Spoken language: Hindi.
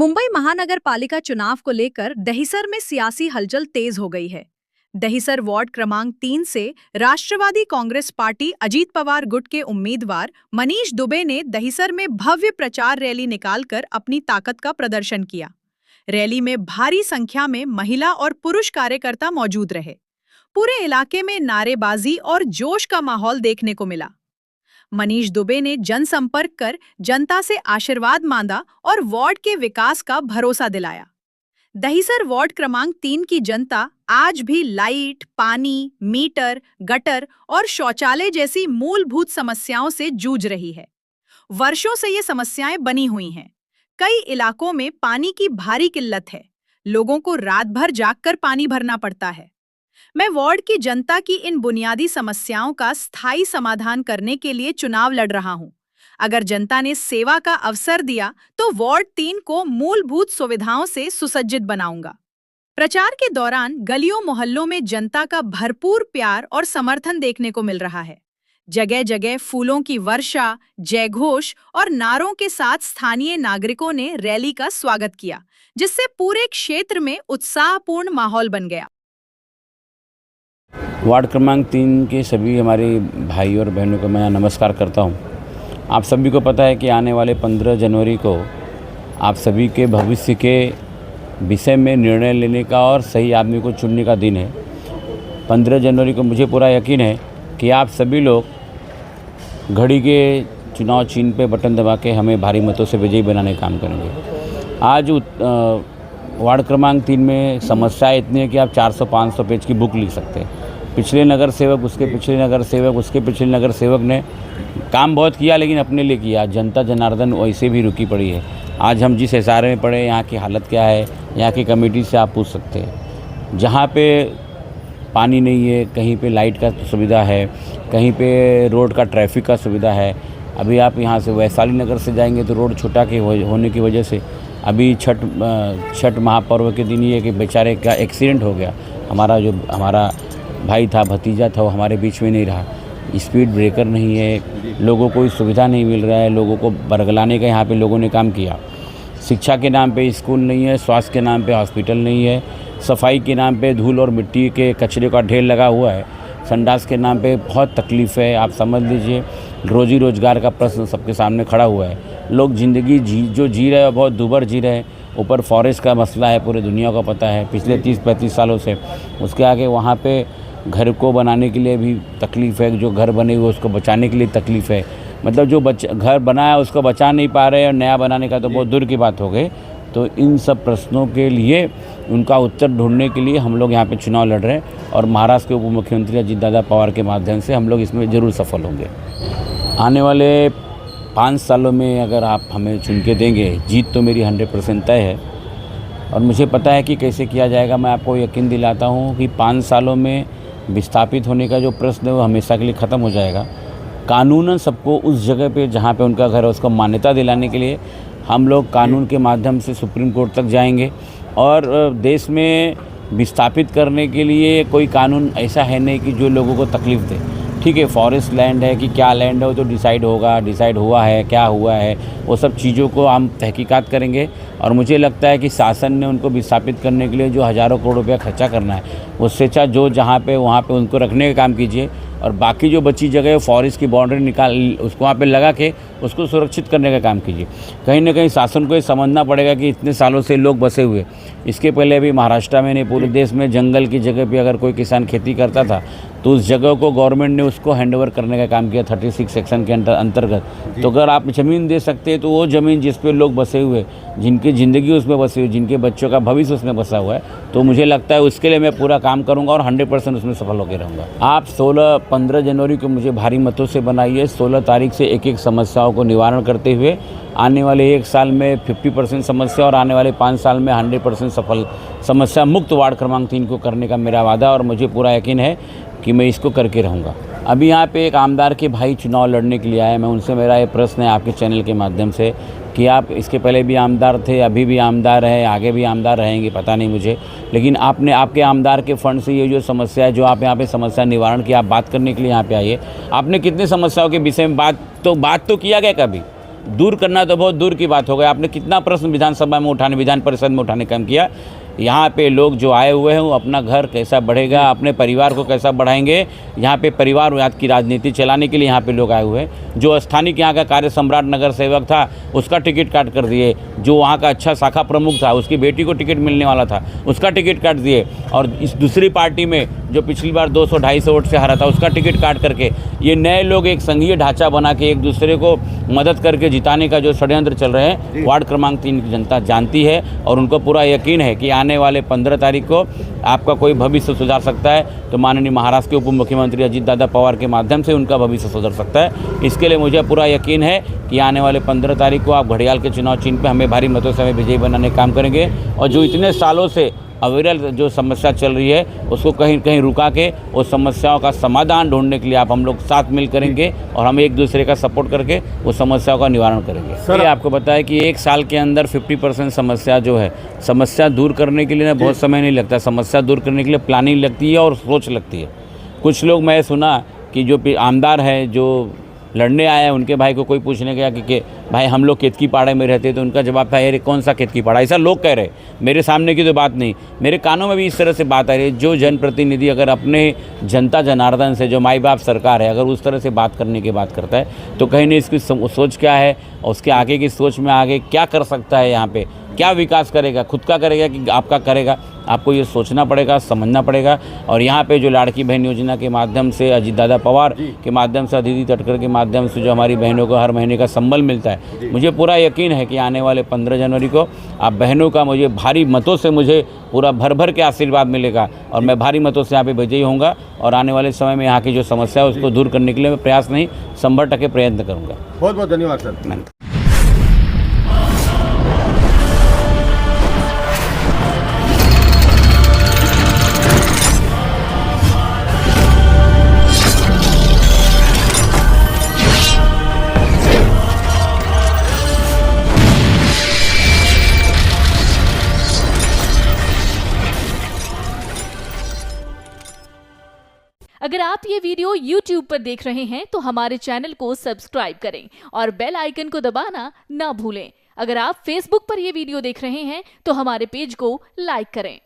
मुंबई महानगर पालिका चुनाव को लेकर दहिसर में सियासी हलचल तेज हो गई है। दहिसर वार्ड क्रमांक 3 से राष्ट्रवादी कांग्रेस पार्टी अजीत पवार गुट के उम्मीदवार मनीष दुबे ने दहिसर में भव्य प्रचार रैली निकालकर अपनी ताकत का प्रदर्शन किया। रैली में भारी संख्या में महिला और पुरुष कार्यकर्ता मौजूद रहे। पूरे इलाके में नारेबाजी और जोश का माहौल देखने को मिला। मनीष दुबे ने जनसंपर्क कर जनता से आशीर्वाद मांगा और वार्ड के विकास का भरोसा दिलाया। दहिसर वार्ड क्रमांक 3 की जनता आज भी लाइट, पानी, मीटर, गटर और शौचालय जैसी मूलभूत समस्याओं से जूझ रही है। वर्षों से ये समस्याएं बनी हुई हैं। कई इलाकों में पानी की भारी किल्लत है। लोगों को रात भर जागकर पानी भरना पड़ता है। मैं वार्ड की जनता की इन बुनियादी समस्याओं का स्थायी समाधान करने के लिए चुनाव लड़ रहा हूं। अगर जनता ने सेवा का अवसर दिया तो वार्ड 3 को मूलभूत सुविधाओं से सुसज्जित बनाऊंगा। प्रचार के दौरान गलियों मोहल्लों में जनता का भरपूर प्यार और समर्थन देखने को मिल रहा है। जगह जगह फूलों की वर्षा, जयघोष और नारों के साथ स्थानीय नागरिकों ने रैली का स्वागत किया, जिससे पूरे क्षेत्र में उत्साहपूर्ण माहौल बन गया। वार्ड क्रमांक 3 के सभी हमारे भाई और बहनों को मैं नमस्कार करता हूं। आप सभी को पता है कि आने वाले 15 जनवरी को आप सभी के भविष्य के विषय में निर्णय लेने का और सही आदमी को चुनने का दिन है। 15 जनवरी को मुझे पूरा यकीन है कि आप सभी लोग घड़ी के चुनाव चिन्ह पे बटन दबा के हमें भारी मतों से विजयी बनाने का काम करेंगे। आज वार्ड क्रमांक 3 में समस्या इतनी है कि आप 400-500 पेज की बुक लिख सकते हैं। पिछले नगर सेवक, उसके पिछले नगर सेवक, उसके पिछले नगर सेवक ने काम बहुत किया, लेकिन अपने लिए किया। जनता जनार्दन वैसे भी रुकी पड़ी है। आज हम जिस एसआर में पड़े, यहाँ की हालत क्या है, यहाँ की कमेटी से आप पूछ सकते हैं। जहाँ पे पानी नहीं है, कहीं पे लाइट का सुविधा है, कहीं पे रोड का ट्रैफिक का सुविधा है। अभी आप यहाँ से वैशाली नगर से जाएंगे तो रोड छोटा के होने की वजह से अभी छठ महापर्व के दिन ये कि बेचारे का एक्सीडेंट हो गया। हमारा भाई था, भतीजा था, वो हमारे बीच में नहीं रहा। स्पीड ब्रेकर नहीं है, लोगों को सुविधा नहीं मिल रहा है। लोगों को बरगलाने का यहाँ पे लोगों ने काम किया। शिक्षा के नाम पे स्कूल नहीं है, स्वास्थ्य के नाम पे हॉस्पिटल नहीं है, सफाई के नाम पे धूल और मिट्टी के कचरे का ढेर लगा हुआ है, संडास के नाम पे बहुत तकलीफ़ है। आप समझ लीजिए, रोजी रोज़गार का प्रश्न सबके सामने खड़ा हुआ है। लोग ज़िंदगी जो जी रहे हैं बहुत दुभर जी रहे हैं। ऊपर फॉरेस्ट का मसला है, पूरे दुनिया को पता है पिछले 30-35 सालों से। उसके आगे वहाँ पे घर को बनाने के लिए भी तकलीफ़ है, जो घर बने हुए उसको बचाने के लिए तकलीफ़ है। मतलब जो घर बना है उसको बचा नहीं पा रहे, और नया बनाने का तो बहुत दूर की बात हो गई। तो इन सब प्रश्नों के लिए उनका उत्तर ढूंढने के लिए हम लोग यहाँ पे चुनाव लड़ रहे हैं, और महाराष्ट्र के उप मुख्यमंत्री अजीत दादा पवार के माध्यम से हम लोग इसमें ज़रूर सफल होंगे। आने वाले 5 सालों में अगर आप हमें चुन के देंगे, जीत तो मेरी 100% तय है। और मुझे पता है कि कैसे किया जाएगा। मैं आपको यकीन दिलाता हूँ कि 5 सालों में विस्थापित होने का जो प्रश्न है वो हमेशा के लिए ख़त्म हो जाएगा। कानूनन सबको उस जगह पे जहाँ पे उनका घर है उसको मान्यता दिलाने के लिए हम लोग कानून के माध्यम से सुप्रीम कोर्ट तक जाएंगे। और देश में विस्थापित करने के लिए कोई कानून ऐसा है नहीं कि जो लोगों को तकलीफ़ दे। ठीक है, फॉरेस्ट लैंड है कि क्या लैंड है वो तो डिसाइड हुआ है, क्या हुआ है, वो सब चीज़ों को हम तहकीकात करेंगे। और मुझे लगता है कि शासन ने उनको विस्थापित करने के लिए जो हज़ारों करोड़ रुपया खर्चा करना है, उससे अच्छा जो जहाँ पे वहाँ पे उनको रखने का काम कीजिए। और बाकी जो बची जगह फॉरेस्ट की बाउंड्री निकाल उसको वहाँ पे लगा के उसको सुरक्षित करने का काम कीजिए। कहीं ना कहीं शासन को ये समझना पड़ेगा कि इतने सालों से लोग बसे हुए। इसके पहले भी महाराष्ट्र में नहीं, पूरे देश में जंगल की जगह पे अगर कोई किसान खेती करता था तो उस जगह को गवर्नमेंट ने उसको हैंडओवर करने का काम किया 36 सेक्शन के अंतर्गत। तो अगर आप ज़मीन दे सकते हैं तो वो ज़मीन जिस पे लोग बसे हुए, जिनकी ज़िंदगी उसमें बसी हुई, जिनके बच्चों का भविष्य उसमें बसा हुआ है, तो मुझे लगता है उसके लिए मैं पूरा काम करूँगा और 100% उसमें सफल होकर रहूँगा। आप 15 जनवरी को मुझे भारी मतों से बनाइए। 16 तारीख से एक समस्याओं को निवारण करते हुए आने वाले 1 साल में 50% समस्या और आने वाले 5 साल में 100% सफल समस्या मुक्त वार्ड क्रमांक 3 को करने का मेरा वादा, और मुझे पूरा यकीन है कि मैं इसको करके रहूँगा। अभी यहाँ पे एक आमदार के भाई चुनाव लड़ने के लिए आए। मैं उनसे मेरा ये प्रश्न है आपके चैनल के माध्यम से कि आप इसके पहले भी आमदार थे, अभी भी आमदार हैं, आगे भी आमदार रहेंगे, पता नहीं मुझे, लेकिन आपके आमदार के फंड से ये जो समस्या है, जो आप यहाँ पे समस्या निवारण की आप बात करने के लिए यहाँ पे आइए। आपने कितनी समस्याओं के विषय में बात तो किया गया कभी? दूर करना तो बहुत दूर की बात हो गई। आपने कितना प्रश्न विधानसभा में उठाने, विधान परिषद में उठाने काम किया। यहाँ पे लोग जो आए हुए हैं वो अपना घर कैसा बढ़ेगा, अपने परिवार को कैसा बढ़ाएंगे, यहाँ पे परिवारवाद की राजनीति चलाने के लिए यहाँ पे लोग आए हुए हैं। जो स्थानिक यहाँ का कार्य सम्राट नगर सेवक था उसका टिकट काट कर दिए, जो वहाँ का अच्छा शाखा प्रमुख था उसकी बेटी को टिकट मिलने वाला था उसका टिकट काट दिए, और इस दूसरी पार्टी में जो पिछली बार 200-250 वोट से हारा था उसका टिकट काट करके ये नए लोग एक संघीय ढांचा बना के एक दूसरे को मदद करके जिताने का जो षड्यंत्र चल रहे हैं, वार्ड क्रमांक 3 की जनता जानती है और उनको पूरा यकीन है कि आने वाले 15 तारीख को आपका कोई भविष्य सुधार सकता है तो माननीय महाराष्ट्र के उप मुख्यमंत्री अजीत दादा पवार के माध्यम से उनका भविष्य सुधर सकता है। इसके लिए मुझे पूरा यकीन है कि आने वाले 15 तारीख को आप घड़ियाल के चुनाव चिन्ह पे हमें भारी मतों से हमें विजयी बनाने का काम करेंगे, और जो इतने सालों से अविरल जो समस्या चल रही है उसको कहीं कहीं रुका के उस समस्याओं का समाधान ढूंढने के लिए आप हम लोग साथ मिल करेंगे और हम एक दूसरे का सपोर्ट करके उस समस्याओं का निवारण करेंगे। सर आपको बताया कि एक साल के अंदर 50% समस्या जो है, समस्या दूर करने के लिए ना बहुत समय नहीं लगता, समस्या दूर करने के लिए प्लानिंग लगती है और सोच लगती है। कुछ लोग मैं सुना कि जो आमदार है जो लड़ने आए हैं उनके भाई को कोई पूछने गया कि भाई हम लोग केतकी पाड़े में रहते, तो उनका जवाब था अरे कौन सा केतकी पाड़ा, ऐसा लोग कह रहे, मेरे सामने की तो बात नहीं, मेरे कानों में भी इस तरह से बात आ रही है। जो जनप्रतिनिधि अगर अपने जनता जनार्दन से, जो माई बाप सरकार है, अगर उस तरह से बात करने की बात करता है तो कहीं नहीं इसकी सोच क्या है और उसके आगे की सोच में आगे क्या कर सकता है, यहाँ पे क्या विकास करेगा, खुद का करेगा कि आपका करेगा, आपको ये सोचना पड़ेगा, समझना पड़ेगा। और यहाँ पे जो लाड़की बहन योजना के माध्यम से, अजीत दादा पवार के माध्यम से, दीदी तटकर के माध्यम से जो हमारी बहनों को हर महीने का संबल मिलता है, मुझे पूरा यकीन है कि आने वाले 15 जनवरी को आप बहनों का मुझे भारी मतों से मुझे पूरा भर भर के आशीर्वाद मिलेगा और मैं भारी मतों से यहाँ पे विजयी होऊंगा और आने वाले समय में यहाँ की जो समस्या है उसको दूर करने के लिए मैं प्रयास नहीं 100% प्रयत्न करूँगा। बहुत बहुत धन्यवाद सर। अगर आप ये वीडियो YouTube पर देख रहे हैं तो हमारे चैनल को सब्सक्राइब करें और बेल आइकन को दबाना ना भूलें। अगर आप Facebook पर ये वीडियो देख रहे हैं तो हमारे पेज को लाइक करें।